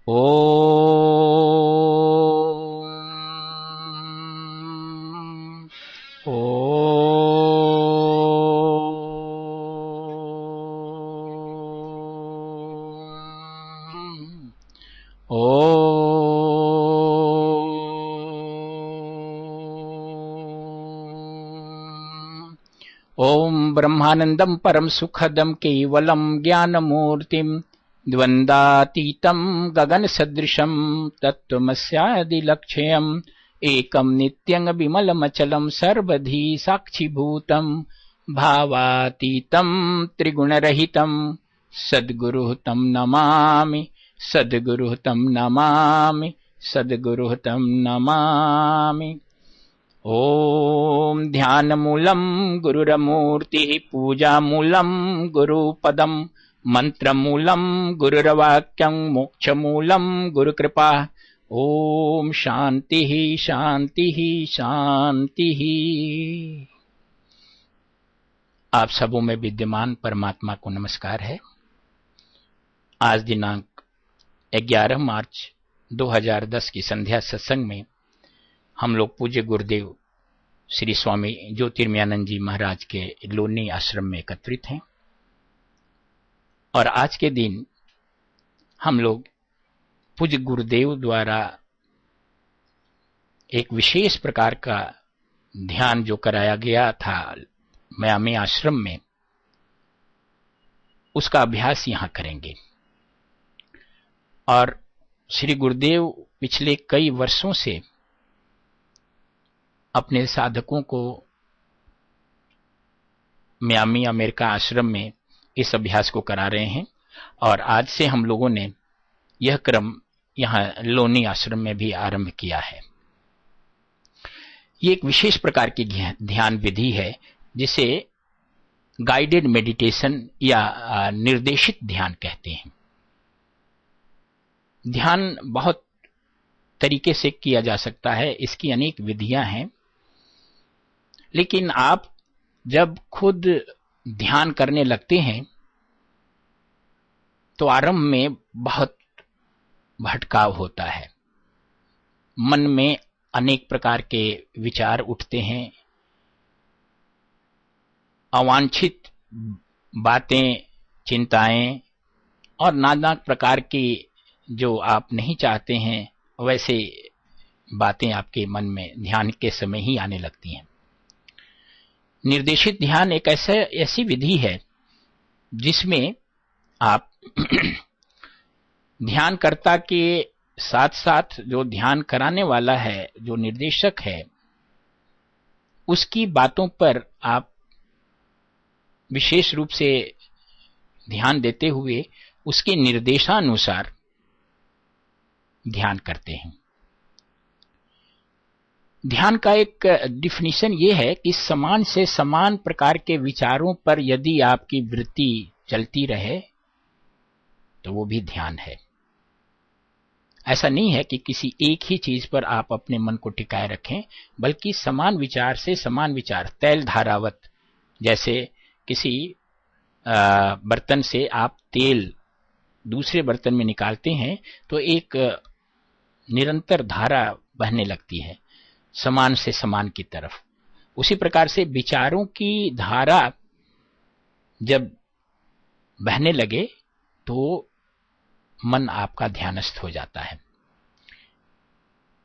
ओम ओम ओम ब्रह्मानंदं परम सुखदं केवलं ज्ञानमूर्तिं द्वन्द्वातीतं गगनसदृशं तत्त्वमस्यादिलक्ष्यम् एकं नित्यं विमलमचलं सर्वधी साक्षिभूतं भावातीतं त्रिगुणरहितं सद्गुरुः तं नमामि सद्गुरुः तं नमामि सद्गुरुः तं नमामि। ओम ध्यानमूलं गुरुरमूर्तिः पूजामूलं गुरुपदं मंत्रमूलं गुरुर्वाक्यं मोक्षमूलं गुरुकृपा। ओम शांतिः शांतिः शांतिः। आप सबों में विद्यमान परमात्मा को नमस्कार है। आज दिनांक 11 मार्च 2010 की संध्या सत्संग में हम लोग पूज्य गुरुदेव श्री स्वामी ज्योतिर्मयानंद जी महाराज के लोनी आश्रम में एकत्रित हैं और आज के दिन हम लोग पूज्य गुरुदेव द्वारा एक विशेष प्रकार का ध्यान जो कराया गया था म्यामी आश्रम में, उसका अभ्यास यहां करेंगे। और श्री गुरुदेव पिछले कई वर्षों से अपने साधकों को मियामी अमेरिका आश्रम में इस अभ्यास को करा रहे हैं और आज से हम लोगों ने यह क्रम यहां लोनी आश्रम में भी आरंभ किया है। ये एक विशेष प्रकार की ध्यान विधि है जिसे गाइडेड मेडिटेशन या निर्देशित ध्यान कहते हैं। ध्यान बहुत तरीके से किया जा सकता है, इसकी अनेक विधियां हैं, लेकिन आप जब खुद ध्यान करने लगते हैं तो आरंभ में बहुत भटकाव होता है, मन में अनेक प्रकार के विचार उठते हैं, अवांछित बातें, चिंताएं और नाना प्रकार की जो आप नहीं चाहते हैं वैसे बातें आपके मन में ध्यान के समय ही आने लगती हैं। निर्देशित ध्यान एक ऐसी विधि है जिसमें आप ध्यानकर्ता के साथ साथ जो ध्यान कराने वाला है, जो निर्देशक है, उसकी बातों पर आप विशेष रूप से ध्यान देते हुए उसके निर्देशानुसार ध्यान करते हैं। ध्यान का एक डिफिनीशन ये है कि समान से समान प्रकार के विचारों पर यदि आपकी वृत्ति चलती रहे तो वो भी ध्यान है। ऐसा नहीं है कि किसी एक ही चीज पर आप अपने मन को टिकाए रखें, बल्कि समान विचार से समान विचार, तैल धारावत, जैसे किसी बर्तन से आप तेल दूसरे बर्तन में निकालते हैं तो एक निरंतर धारा बहने लगती है समान से समान की तरफ। उसी प्रकार से विचारों की धारा जब बहने लगे तो मन आपका ध्यानस्थ हो जाता है।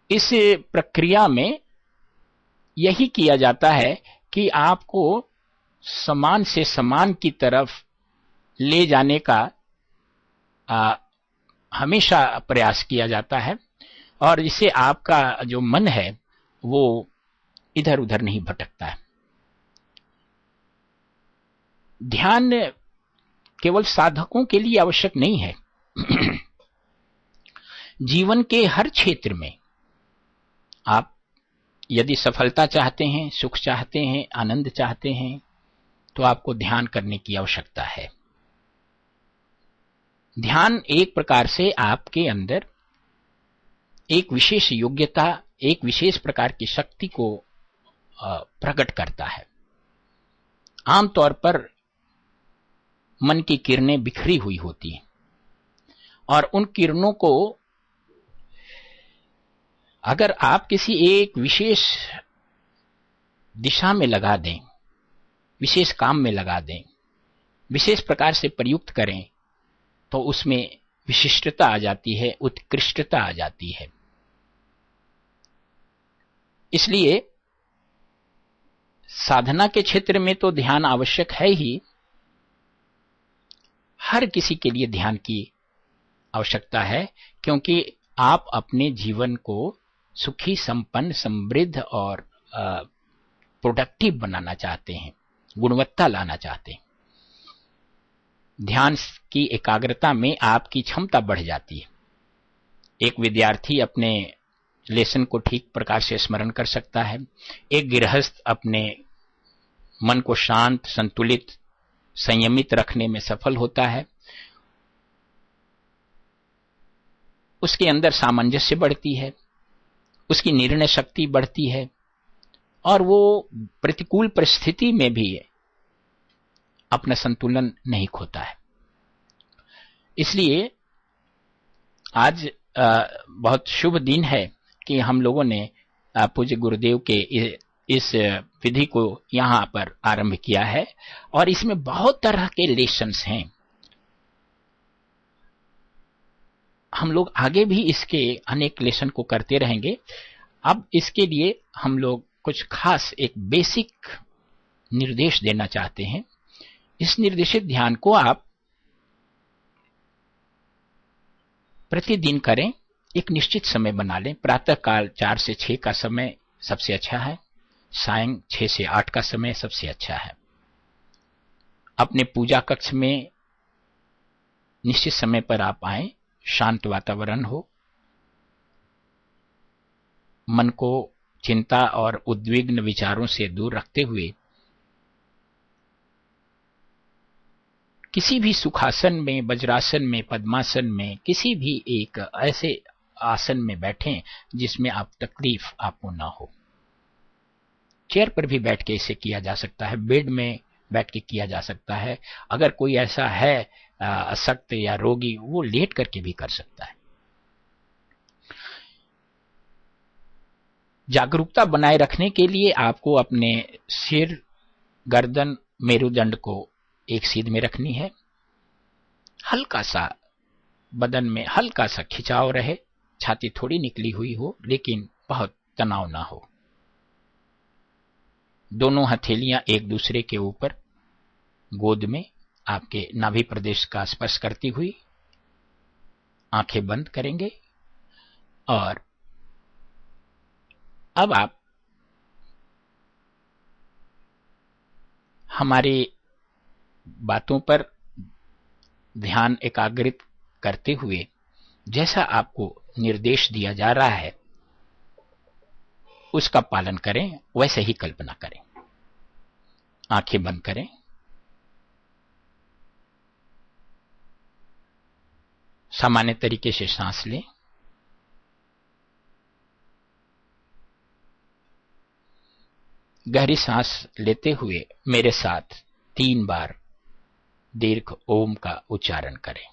इस प्रक्रिया में यही किया जाता है कि आपको समान से समान की तरफ ले जाने का हमेशा प्रयास किया जाता है और इससे आपका जो मन है वो इधर उधर नहीं भटकता है। ध्यान केवल साधकों के लिए आवश्यक नहीं है। जीवन के हर क्षेत्र में आप यदि सफलता चाहते हैं, सुख चाहते हैं, आनंद चाहते हैं, तो आपको ध्यान करने की आवश्यकता है। ध्यान एक प्रकार से आपके अंदर एक विशेष योग्यता, एक विशेष प्रकार की शक्ति को प्रकट करता है। आमतौर पर मन की किरणें बिखरी हुई होती हैं और उन किरणों को अगर आप किसी एक विशेष दिशा में लगा दें, विशेष काम में लगा दें, विशेष प्रकार से प्रयुक्त करें, तो उसमें विशिष्टता आ जाती है, उत्कृष्टता आ जाती है। इसलिए साधना के क्षेत्र में तो ध्यान आवश्यक है ही, हर किसी के लिए ध्यान की आवश्यकता है, क्योंकि आप अपने जीवन को सुखी, संपन्न, समृद्ध और प्रोडक्टिव बनाना चाहते हैं, गुणवत्ता लाना चाहते हैं। ध्यान की एकाग्रता में आपकी क्षमता बढ़ जाती है। एक विद्यार्थी अपने लेसन को ठीक प्रकार से स्मरण कर सकता है, एक गृहस्थ अपने मन को शांत, संतुलित, संयमित रखने में सफल होता है, उसके अंदर सामंजस्य बढ़ती है, उसकी निर्णय शक्ति बढ़ती है, और वो प्रतिकूल परिस्थिति में भी अपना संतुलन नहीं खोता है। इसलिए आज बहुत शुभ दिन है कि हम लोगों ने पूज्य गुरुदेव के इस विधि को यहां पर आरंभ किया है, और इसमें बहुत तरह के लेसन्स हैं। हम लोग आगे भी इसके अनेक लेसन को करते रहेंगे। अब इसके लिए हम लोग कुछ खास एक बेसिक निर्देश देना चाहते हैं। इस निर्देशित ध्यान को आप प्रतिदिन करें, एक निश्चित समय बना लें। प्रातः काल 4 से 6 का समय सबसे अच्छा है, सायं 6 से 8 का समय सबसे अच्छा है। अपने पूजा कक्ष में निश्चित समय पर आप आए, शांत वातावरण हो, मन को चिंता और उद्विग्न विचारों से दूर रखते हुए किसी भी सुखासन में, वज्रासन में, पद्मासन में, किसी भी एक ऐसे आसन में बैठें जिसमें आप तकलीफ आपको ना हो। चेयर पर भी बैठ के इसे किया जा सकता है, बेड में बैठ के किया जा सकता है। अगर कोई ऐसा है अशक्त या रोगी, वो लेट करके भी कर सकता है। जागरूकता बनाए रखने के लिए आपको अपने सिर, गर्दन, मेरुदंड को एक सीध में रखनी है। हल्का सा बदन में हल्का सा खिंचाव रहे, छाती थोड़ी निकली हुई हो लेकिन बहुत तनाव ना हो। दोनों हथेलियां एक दूसरे के ऊपर गोद में आपके नाभि प्रदेश का स्पर्श करती हुई आंखें बंद करेंगे, और अब आप हमारी बातों पर ध्यान एकाग्रित करते हुए जैसा आपको निर्देश दिया जा रहा है उसका पालन करें, वैसे ही कल्पना करें। आंखें बंद करें, सामान्य तरीके से सांस लें, गहरी सांस लेते हुए मेरे साथ 3 बार दीर्घ ओम का उच्चारण करें।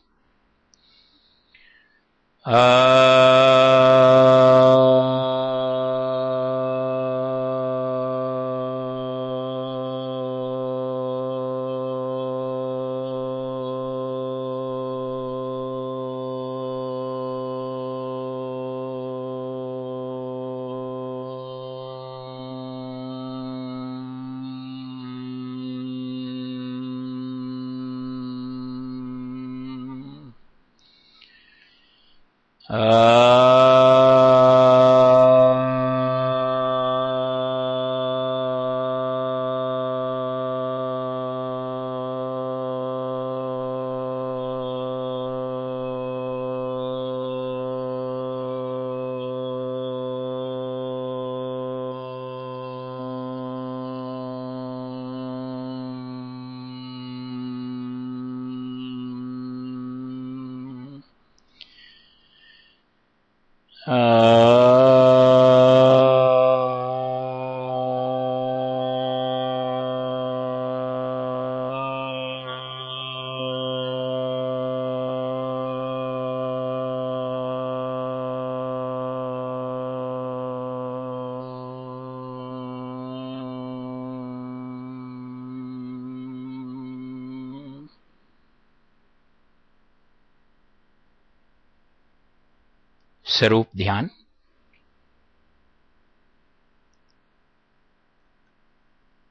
स्वरूप ध्यान।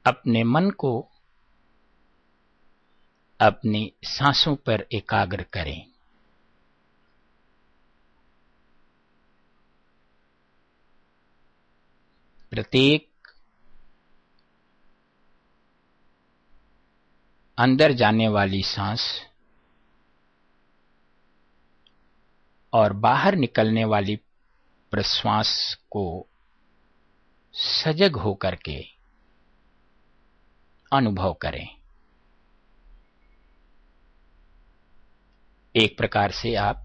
अपने मन को अपनी सांसों पर एकाग्र करें। प्रत्येक अंदर जाने वाली सांस और बाहर निकलने वाली प्रश्वास को सजग होकर के अनुभव करें। एक प्रकार से आप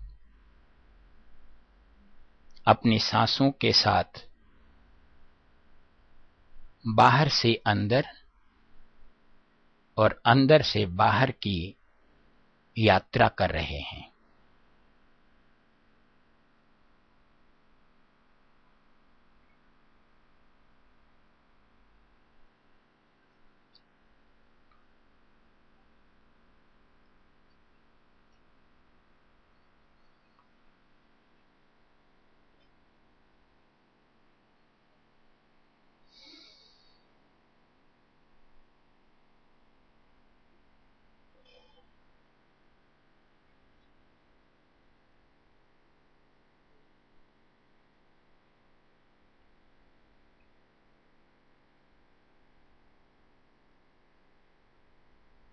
अपनी सांसों के साथ बाहर से अंदर और अंदर से बाहर की यात्रा कर रहे हैं।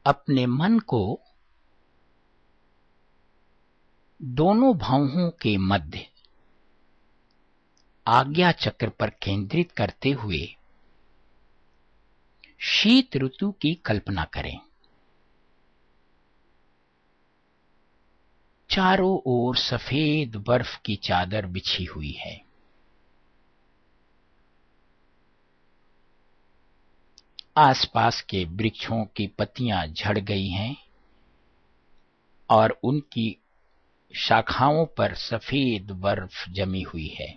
अपने मन को दोनों बाहुओं के मध्य आज्ञा चक्र पर केंद्रित करते हुए शीत ऋतु की कल्पना करें। चारों ओर सफेद बर्फ की चादर बिछी हुई है। आसपास के वृक्षों की पत्तियां झड़ गई हैं और उनकी शाखाओं पर सफेद बर्फ जमी हुई है।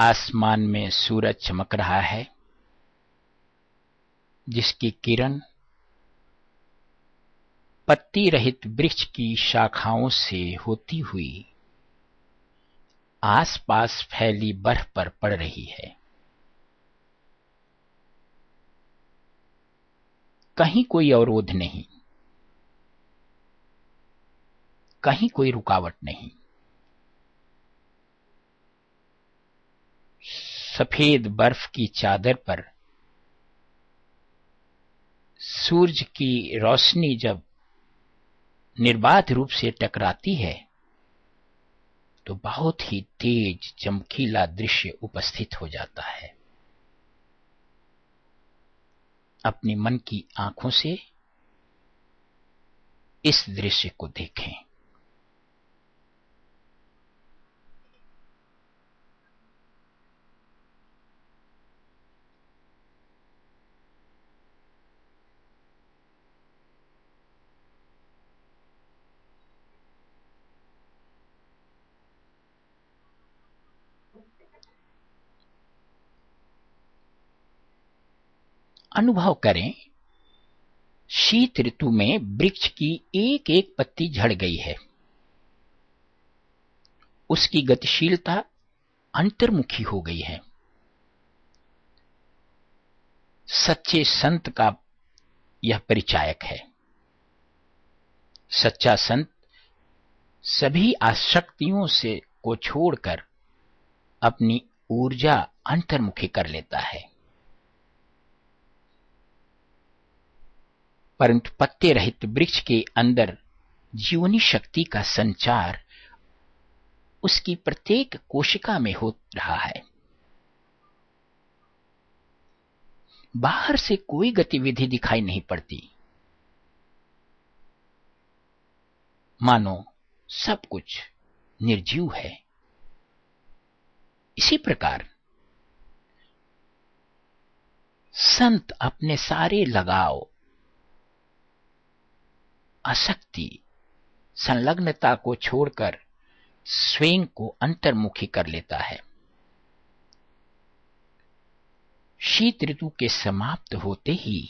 आसमान में सूरज चमक रहा है, जिसकी किरण पत्ती रहित वृक्ष की शाखाओं से होती हुई आसपास फैली बर्फ पर पड़ रही है। कहीं कोई अवरोध नहीं, कहीं कोई रुकावट नहीं। सफेद बर्फ की चादर पर सूरज की रोशनी जब निर्बाध रूप से टकराती है तो बहुत ही तेज चमकीला दृश्य उपस्थित हो जाता है। अपनी मन की आंखों से इस दृश्य को देखें। अनुभव करें, शीत ऋतु में वृक्ष की एक एक पत्ती झड़ गई है। उसकी गतिशीलता अंतर्मुखी हो गई है। सच्चे संत का यह परिचायक है। सच्चा संत सभी आसक्तियों से को छोड़कर अपनी ऊर्जा अंतर्मुखी कर लेता है। परंतु पत्ते रहित वृक्ष के अंदर जीवनी शक्ति का संचार उसकी प्रत्येक कोशिका में हो रहा है। बाहर से कोई गतिविधि दिखाई नहीं पड़ती, मानो सब कुछ निर्जीव है। इसी प्रकार संत अपने सारे लगाव, आसक्ति, संलग्नता को छोड़कर स्वयं को अंतर्मुखी कर लेता है। शीत ऋतु के समाप्त होते ही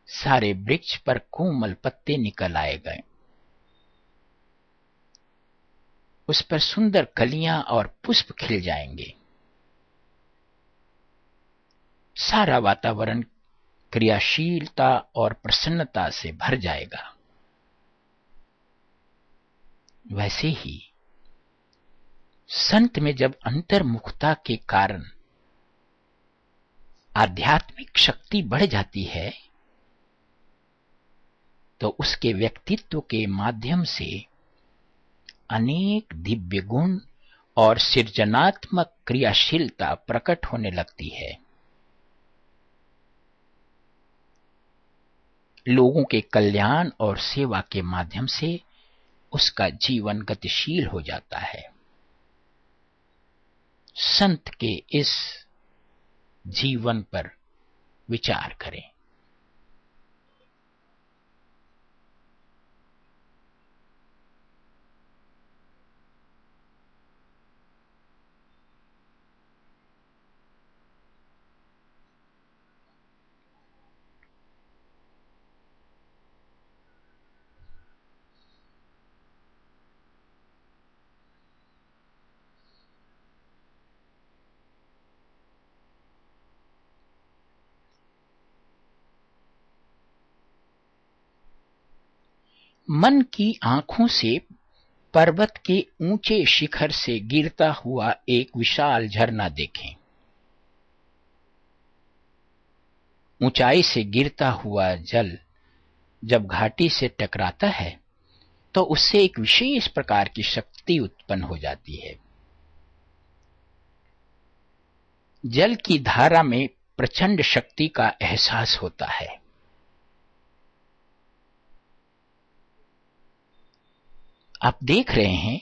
सारे वृक्ष पर कोमल पत्ते निकल आए गए। उस पर सुंदर कलियां और पुष्प खिल जाएंगे। सारा वातावरण क्रियाशीलता और प्रसन्नता से भर जाएगा। वैसे ही संत में जब अंतर्मुखता के कारण आध्यात्मिक शक्ति बढ़ जाती है, तो उसके व्यक्तित्व के माध्यम से अनेक दिव्य गुण और सृजनात्मक क्रियाशीलता प्रकट होने लगती है। लोगों के कल्याण और सेवा के माध्यम से उसका जीवन गतिशील हो जाता है। संत के इस जीवन पर विचार करें। मन की आंखों से पर्वत के ऊंचे शिखर से गिरता हुआ एक विशाल झरना देखें। ऊंचाई से गिरता हुआ जल जब घाटी से टकराता है तो उससे एक विशेष प्रकार की शक्ति उत्पन्न हो जाती है। जल की धारा में प्रचंड शक्ति का एहसास होता है। आप देख रहे हैं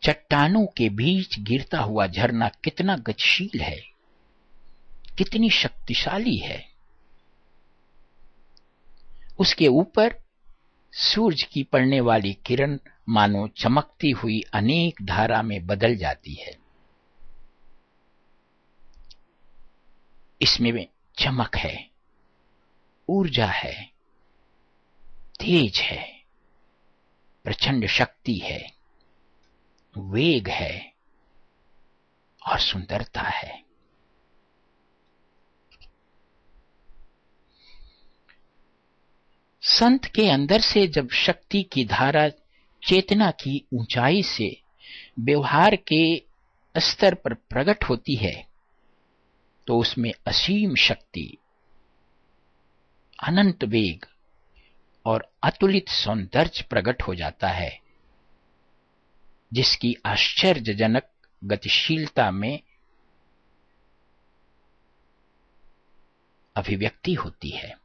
चट्टानों के बीच गिरता हुआ झरना कितना गतिशील है, कितनी शक्तिशाली है। उसके ऊपर सूरज की पड़ने वाली किरण मानो चमकती हुई अनेक धारा में बदल जाती है। इसमें चमक है, ऊर्जा है, तेज है, प्रचंड शक्ति है, वेग है और सुंदरता है। संत के अंदर से जब शक्ति की धारा चेतना की ऊंचाई से व्यवहार के स्तर पर प्रकट होती है, तो उसमें असीम शक्ति, अनंत वेग और अतुलित सौंदर्य प्रकट हो जाता है, जिसकी आश्चर्यजनक गतिशीलता में अभिव्यक्ति होती है।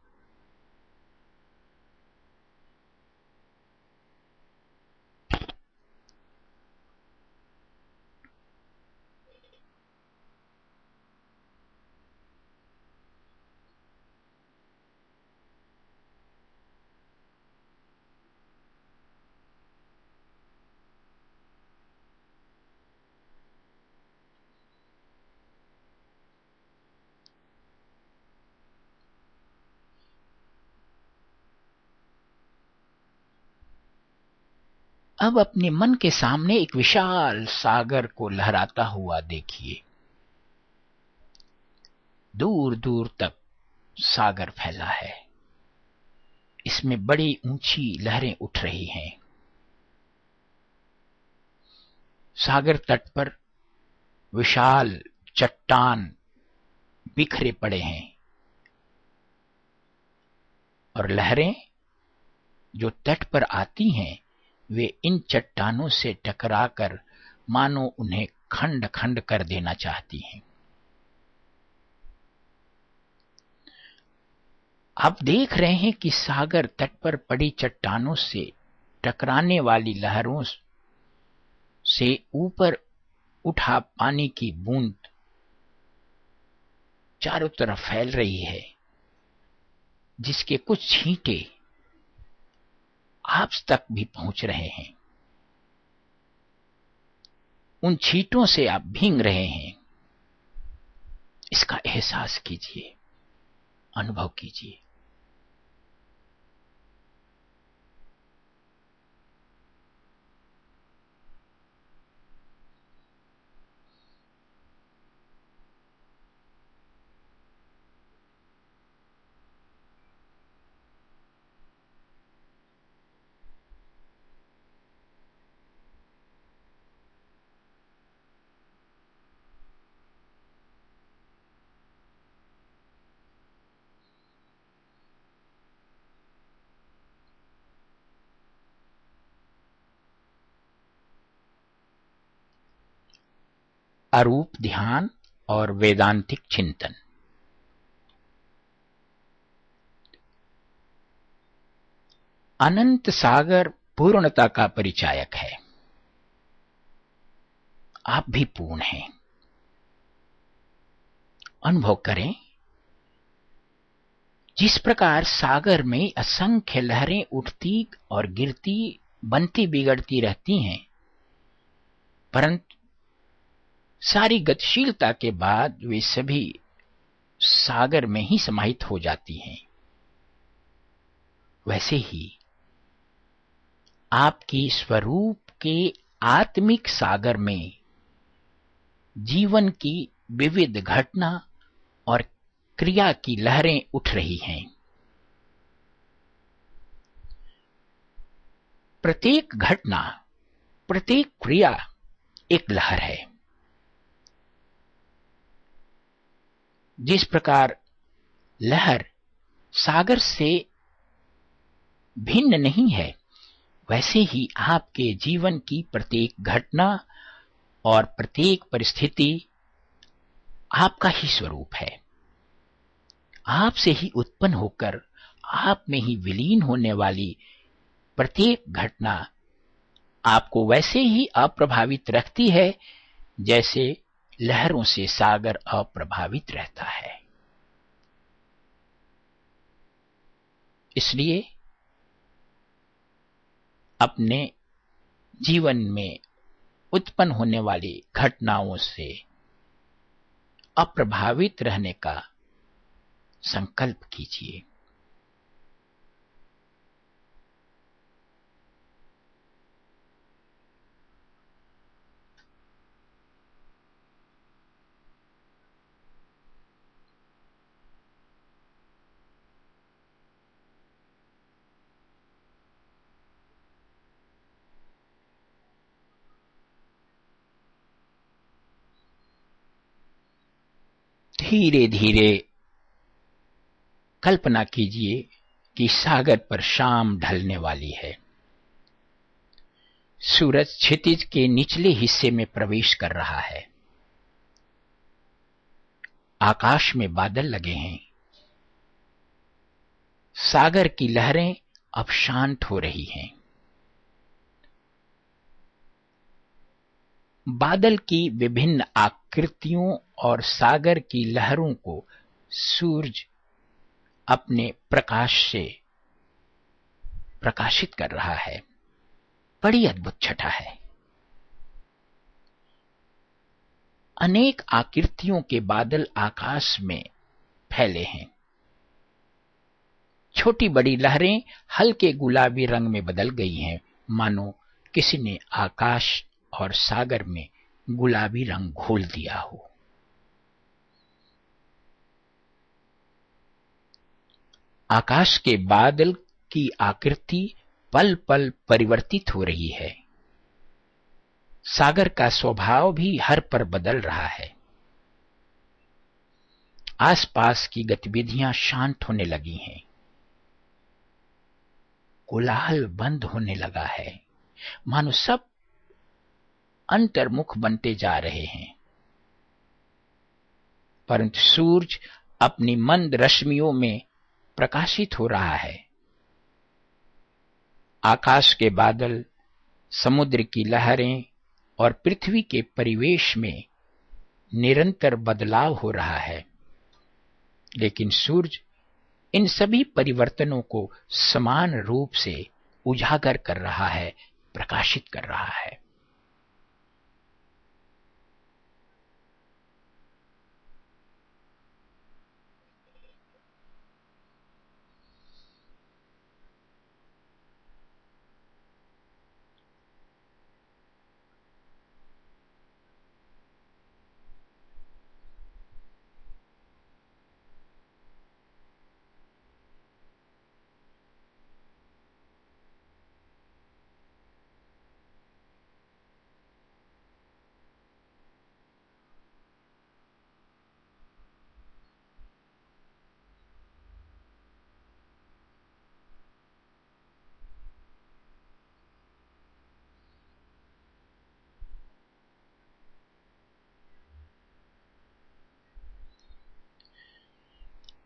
अब अपने मन के सामने एक विशाल सागर को लहराता हुआ देखिए। दूर दूर तक सागर फैला है। इसमें बड़ी ऊंची लहरें उठ रही हैं। सागर तट पर विशाल चट्टान बिखरे पड़े हैं और लहरें जो तट पर आती हैं वे इन चट्टानों से टकराकर मानो उन्हें खंड खंड कर देना चाहती हैं। आप देख रहे हैं कि सागर तट पर पड़ी चट्टानों से टकराने वाली लहरों से ऊपर उठा पानी की बूंद चारों तरफ फैल रही है, जिसके कुछ छींटे आप तक भी पहुंच रहे हैं। उन छींटों से आप भींग रहे हैं। इसका एहसास कीजिए, अनुभव कीजिए। अरूप ध्यान और वेदांतिक चिंतन। अनंत सागर पूर्णता का परिचायक है। आप भी पूर्ण हैं। अनुभव करें, जिस प्रकार सागर में असंख्य लहरें उठती और गिरती, बनती बिगड़ती रहती हैं, परंतु सारी गतिशीलता के बाद वे सभी सागर में ही समाहित हो जाती हैं। वैसे ही आपकी स्वरूप के आत्मिक सागर में जीवन की विविध घटना और क्रिया की लहरें उठ रही हैं। प्रत्येक घटना, प्रत्येक क्रिया एक लहर है। जिस प्रकार लहर सागर से भिन्न नहीं है, वैसे ही आपके जीवन की प्रत्येक घटना और प्रत्येक परिस्थिति आपका ही स्वरूप है। आपसे ही उत्पन्न होकर आप में ही विलीन होने वाली प्रत्येक घटना आपको वैसे ही अप्रभावित रखती है जैसे लहरों से सागर अप्रभावित रहता है। इसलिए अपने जीवन में उत्पन्न होने वाली घटनाओं से अप्रभावित रहने का संकल्प कीजिए। धीरे धीरे कल्पना कीजिए कि सागर पर शाम ढलने वाली है। सूरज क्षितिज के निचले हिस्से में प्रवेश कर रहा है। आकाश में बादल लगे हैं। सागर की लहरें अब शांत हो रही हैं। बादल की विभिन्न आकृतियों और सागर की लहरों को सूरज अपने प्रकाश से प्रकाशित कर रहा है। बड़ी अद्भुत छटा है। अनेक आकृतियों के बादल आकाश में फैले हैं। छोटी बड़ी लहरें हल्के गुलाबी रंग में बदल गई हैं, मानो किसी ने आकाश और सागर में गुलाबी रंग घोल दिया हो। आकाश के बादल की आकृति पल पल परिवर्तित हो रही है। सागर का स्वभाव भी हर पर बदल रहा है। आसपास की गतिविधियां शांत होने लगी हैं। कोलाहल बंद होने लगा है, मानो सब अंतर्मुख बनते जा रहे हैं। परंतु सूरज अपनी मंद रश्मियों में प्रकाशित हो रहा है। आकाश के बादल, समुद्र की लहरें और पृथ्वी के परिवेश में निरंतर बदलाव हो रहा है, लेकिन सूरज इन सभी परिवर्तनों को समान रूप से उजागर कर रहा है, प्रकाशित कर रहा है।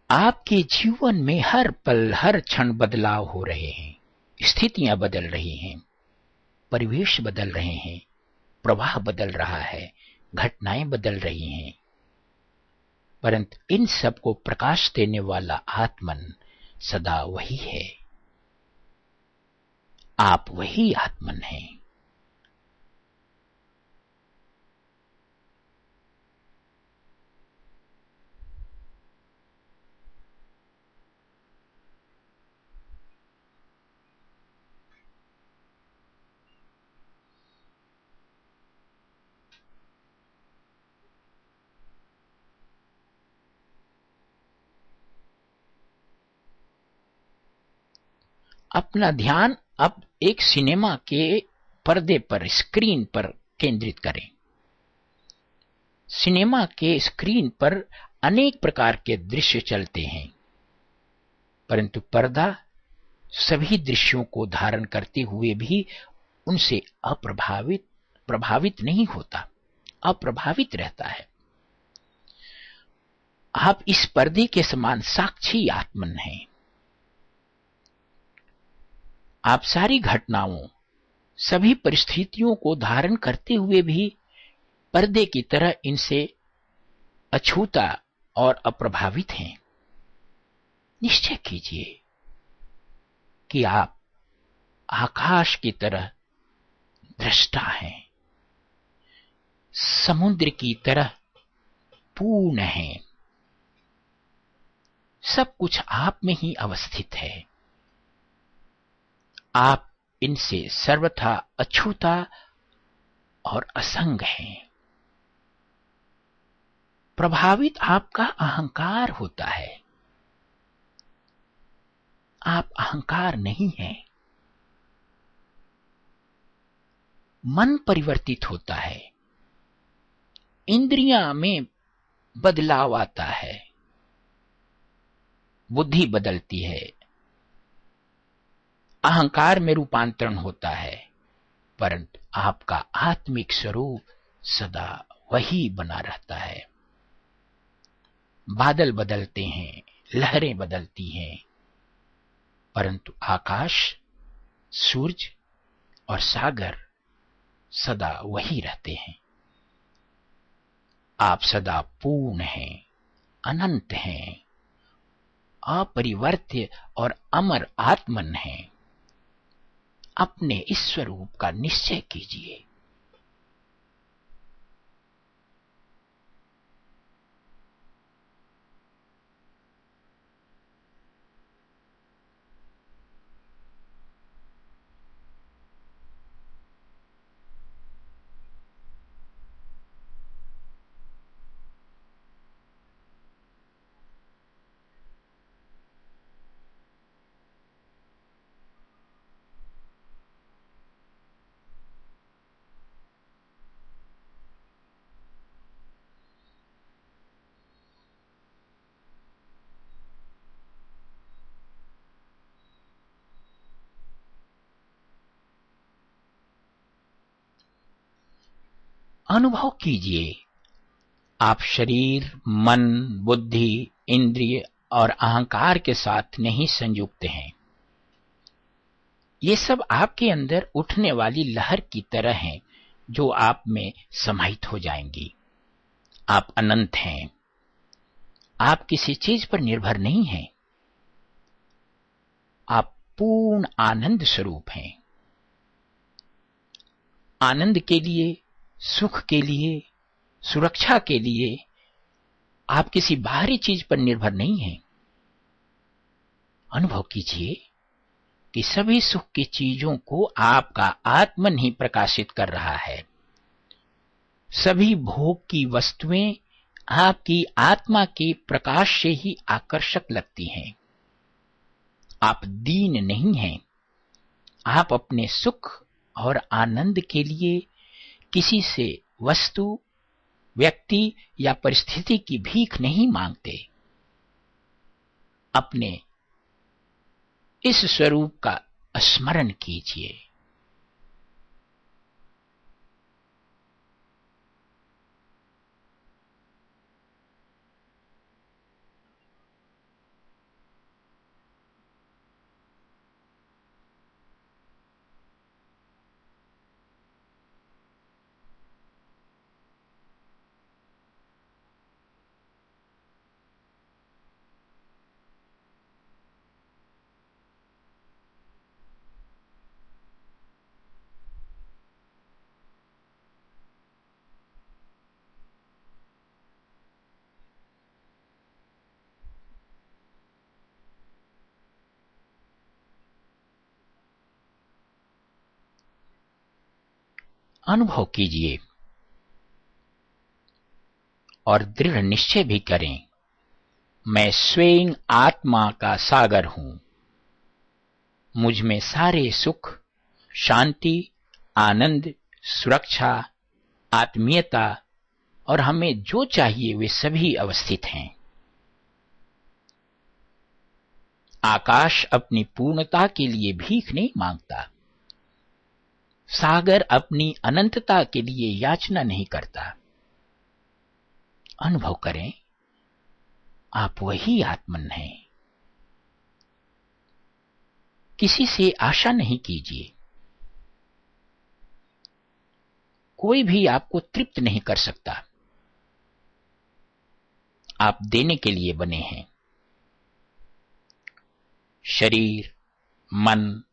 आपके जीवन में हर पल हर क्षण बदलाव हो रहे हैं, स्थितियां बदल रही हैं, परिवेश बदल रहे हैं, प्रवाह बदल रहा है, घटनाएं बदल रही हैं, परंतु इन सब को प्रकाश देने वाला आत्मन सदा वही है। आप वही आत्मन हैं। अपना ध्यान अब एक सिनेमा के पर्दे पर, स्क्रीन पर केंद्रित करें। सिनेमा के स्क्रीन पर अनेक प्रकार के दृश्य चलते हैं, परंतु पर्दा सभी दृश्यों को धारण करते हुए भी उनसे प्रभावित नहीं होता, अप्रभावित रहता है। आप इस पर्दे के समान साक्षी आत्मन हैं। आप सारी घटनाओं, सभी परिस्थितियों को धारण करते हुए भी पर्दे की तरह इनसे अछूता और अप्रभावित हैं। निश्चय कीजिए कि आप आकाश की तरह दृष्टा हैं, समुद्र की तरह पूर्ण हैं। सब कुछ आप में ही अवस्थित है। आप इनसे सर्वथा अछूता और असंग हैं। प्रभावित आपका अहंकार होता है। आप अहंकार नहीं हैं। मन परिवर्तित होता है, इंद्रियां में बदलाव आता है, बुद्धि बदलती है, अहंकार में रूपांतरण होता है, परंतु आपका आत्मिक स्वरूप सदा वही बना रहता है। बादल बदलते हैं, लहरें बदलती हैं, परंतु आकाश, सूरज और सागर सदा वही रहते हैं। आप सदा पूर्ण हैं, अनंत हैं, अपरिवर्त्य और अमर आत्मन हैं। अपने इस स्वरूप का निश्चय कीजिए। अनुभव कीजिए, आप शरीर, मन, बुद्धि, इंद्रिय और अहंकार के साथ नहीं संयुक्त हैं। ये सब आपके अंदर उठने वाली लहर की तरह हैं, जो आप में समाहित हो जाएंगी। आप अनंत हैं। आप किसी चीज पर निर्भर नहीं हैं। आप पूर्ण आनंद स्वरूप हैं। आनंद के लिए, सुख के लिए, सुरक्षा के लिए आप किसी बाहरी चीज पर निर्भर नहीं हैं। अनुभव कीजिए कि सभी सुख की चीजों को आपका आत्मन ही प्रकाशित कर रहा है। सभी भोग की वस्तुएं आपकी आत्मा के प्रकाश से ही आकर्षक लगती हैं। आप दीन नहीं हैं। आप अपने सुख और आनंद के लिए किसी से वस्तु, व्यक्ति या परिस्थिति की भीख नहीं मांगते। अपने इस स्वरूप का स्मरण कीजिए। अनुभव कीजिए और दृढ़ निश्चय भी करें, मैं स्वयं आत्मा का सागर हूं। मुझ में सारे सुख, शांति, आनंद, सुरक्षा, आत्मीयता और हमें जो चाहिए वे सभी अवस्थित हैं। आकाश अपनी पूर्णता के लिए भीख नहीं मांगता, सागर अपनी अनंतता के लिए याचना नहीं करता। अनुभव करें, आप वही आत्मन हैं। किसी से आशा नहीं कीजिए, कोई भी आपको तृप्त नहीं कर सकता। आप देने के लिए बने हैं। शरीर, मन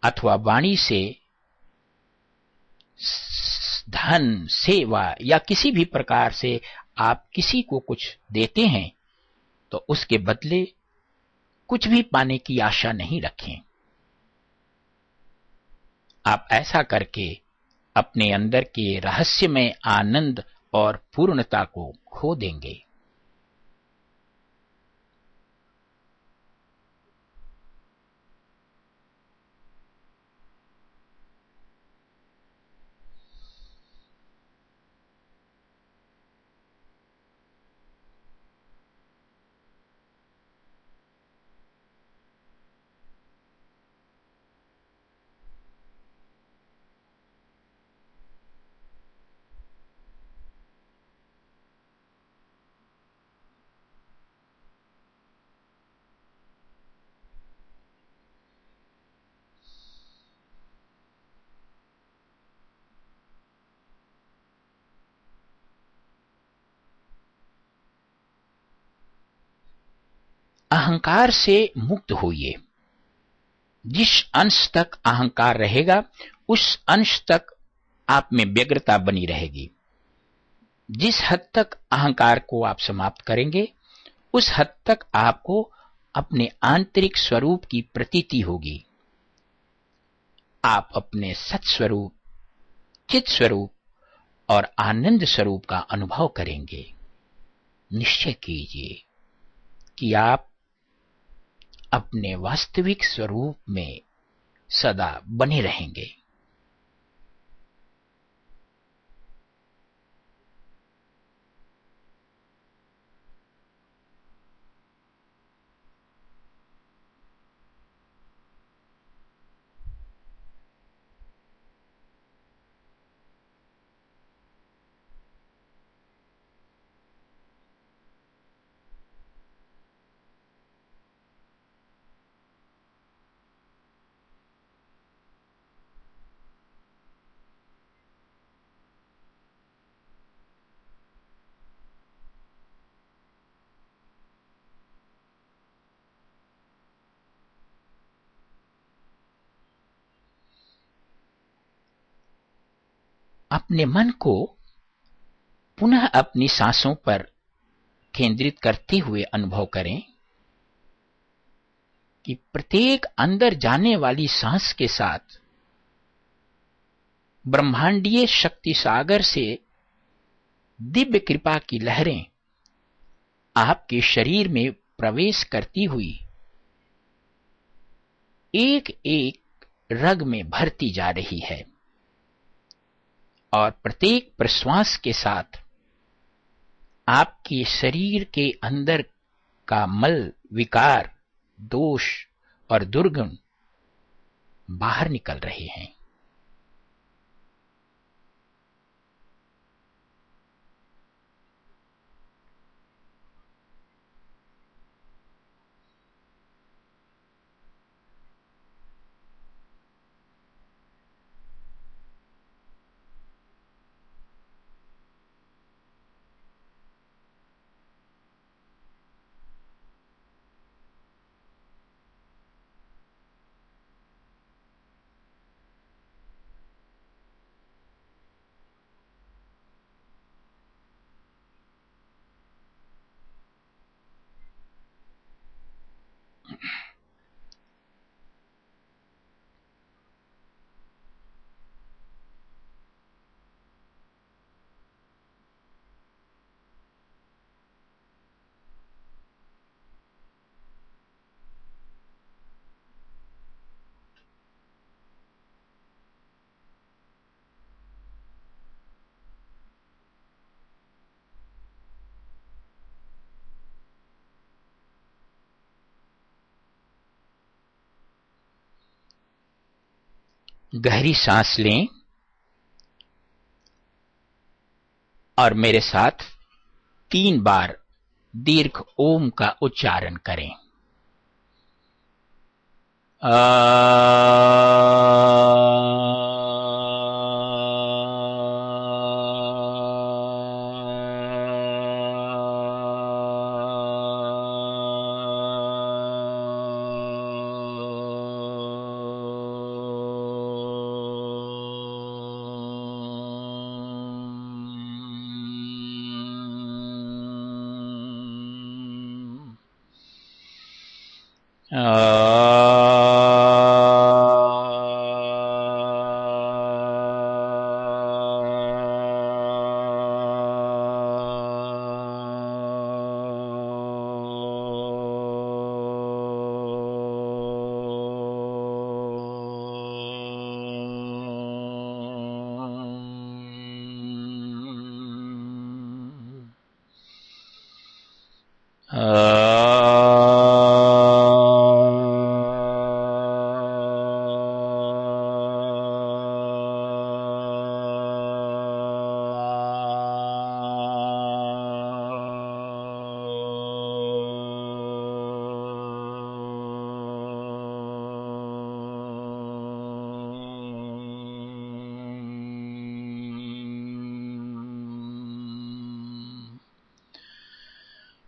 अथवा वाणी से, धन, सेवा या किसी भी प्रकार से आप किसी को कुछ देते हैं तो उसके बदले कुछ भी पाने की आशा नहीं रखें। आप ऐसा करके अपने अंदर के रहस्यमय आनंद और पूर्णता को खो देंगे। अहंकार से मुक्त होइए। जिस अंश तक अहंकार रहेगा उस अंश तक आप में व्यग्रता बनी रहेगी। जिस हद तक अहंकार को आप समाप्त करेंगे उस हद तक आपको अपने आंतरिक स्वरूप की प्रतीति होगी। आप अपने सत स्वरूप, चित स्वरूप और आनंद स्वरूप का अनुभव करेंगे। निश्चय कीजिए कि आप अपने वास्तविक स्वरूप में सदा बने रहेंगे। अपने मन को पुनः अपनी सांसों पर केंद्रित करते हुए अनुभव करें कि प्रत्येक अंदर जाने वाली सांस के साथ ब्रह्मांडीय शक्ति सागर से दिव्य कृपा की लहरें आपके शरीर में प्रवेश करती हुई एक एक रग में भरती जा रही है और प्रत्येक प्रश्वास के साथ आपके शरीर के अंदर का मल, विकार, दोष और दुर्गुण बाहर निकल रहे हैं। गहरी सांस लें और मेरे साथ 3 बार दीर्घ ओम का उच्चारण करें।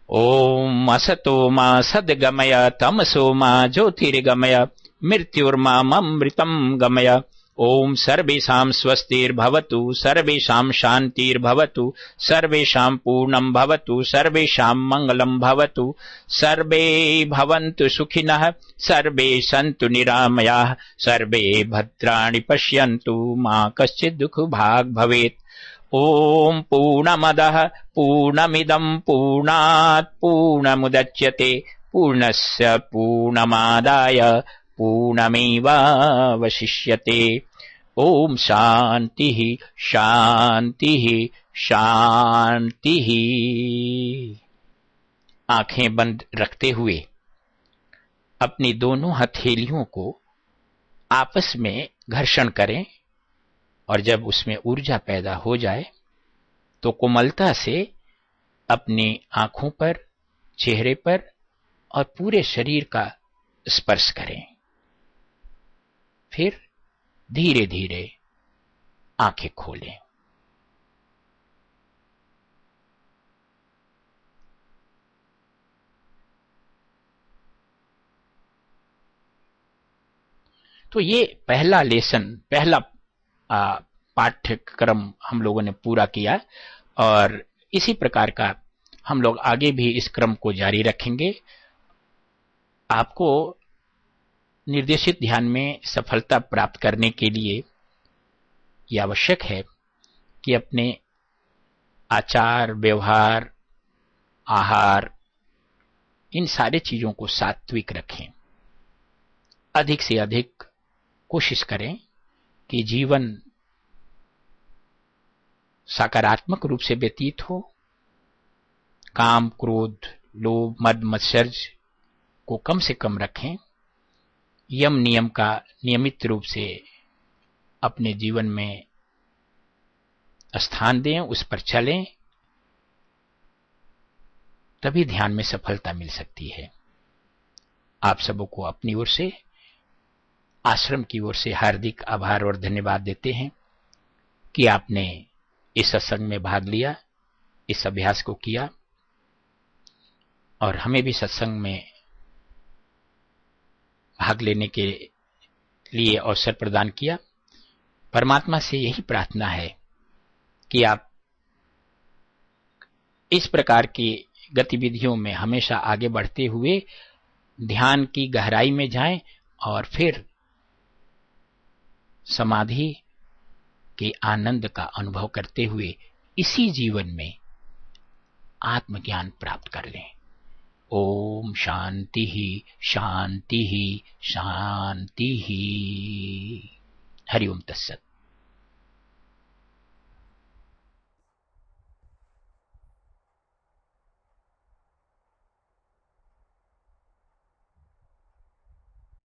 ओम असतो मा सद्गमय तमसो मा ज्योतिर्गमय मृत्युर्मामृतं गमय। ओम सर्वेषां स्वस्तिर्भवतु, सर्वेषां शान्तिर्भवतु, सर्वेषां पूर्णं भवतु, सर्वेषां मङ्गलं भवतु, सर्वे भवन्तु सुखिनः, सर्वे सन्तु निरामयाः, सर्वे भद्राणि पश्यन्तु, मा कश्चित् दुःखभाग् भवेत्। ओम पूर्णमदः पूर्णमिदं पूर्णात् पूर्णमुदच्यते पूर्णस्य पूर्णमादाय पूर्णमेवावशिष्यते। ओम शांतिः शांतिः शांतिः। आंखें बंद रखते हुए अपनी दोनों हथेलियों को आपस में घर्षण करें और जब उसमें ऊर्जा पैदा हो जाए तो कोमलता से अपनी आंखों पर, चेहरे पर और पूरे शरीर का स्पर्श करें। फिर धीरे धीरे आंखें खोलें। तो ये पहला लेसन, पहला पाठ्यक्रम हम लोगों ने पूरा किया और इसी प्रकार का हम लोग आगे भी इस क्रम को जारी रखेंगे। आपको निर्देशित ध्यान में सफलता प्राप्त करने के लिए यह आवश्यक है कि अपने आचार, व्यवहार, आहार, इन सारे चीजों को सात्विक रखें। अधिक से अधिक कोशिश करें कि जीवन सकारात्मक रूप से व्यतीत हो। काम, क्रोध, लोभ, मद, मत्सर्ज को कम से कम रखें। यम नियम का नियमित रूप से अपने जीवन में स्थान दें, उस पर चलें, तभी ध्यान में सफलता मिल सकती है। आप सबों को अपनी ओर से, आश्रम की ओर से हार्दिक आभार और धन्यवाद देते हैं कि आपने इस सत्संग में भाग लिया, इस अभ्यास को किया और हमें भी सत्संग में भाग लेने के लिए अवसर प्रदान किया। परमात्मा से यही प्रार्थना है कि आप इस प्रकार की गतिविधियों में हमेशा आगे बढ़ते हुए ध्यान की गहराई में जाएं और फिर समाधि के आनंद का अनुभव करते हुए इसी जीवन में आत्मज्ञान प्राप्त कर लें। ओम शांति ही शांति ही शांति ही। हरि ओम तत्सत।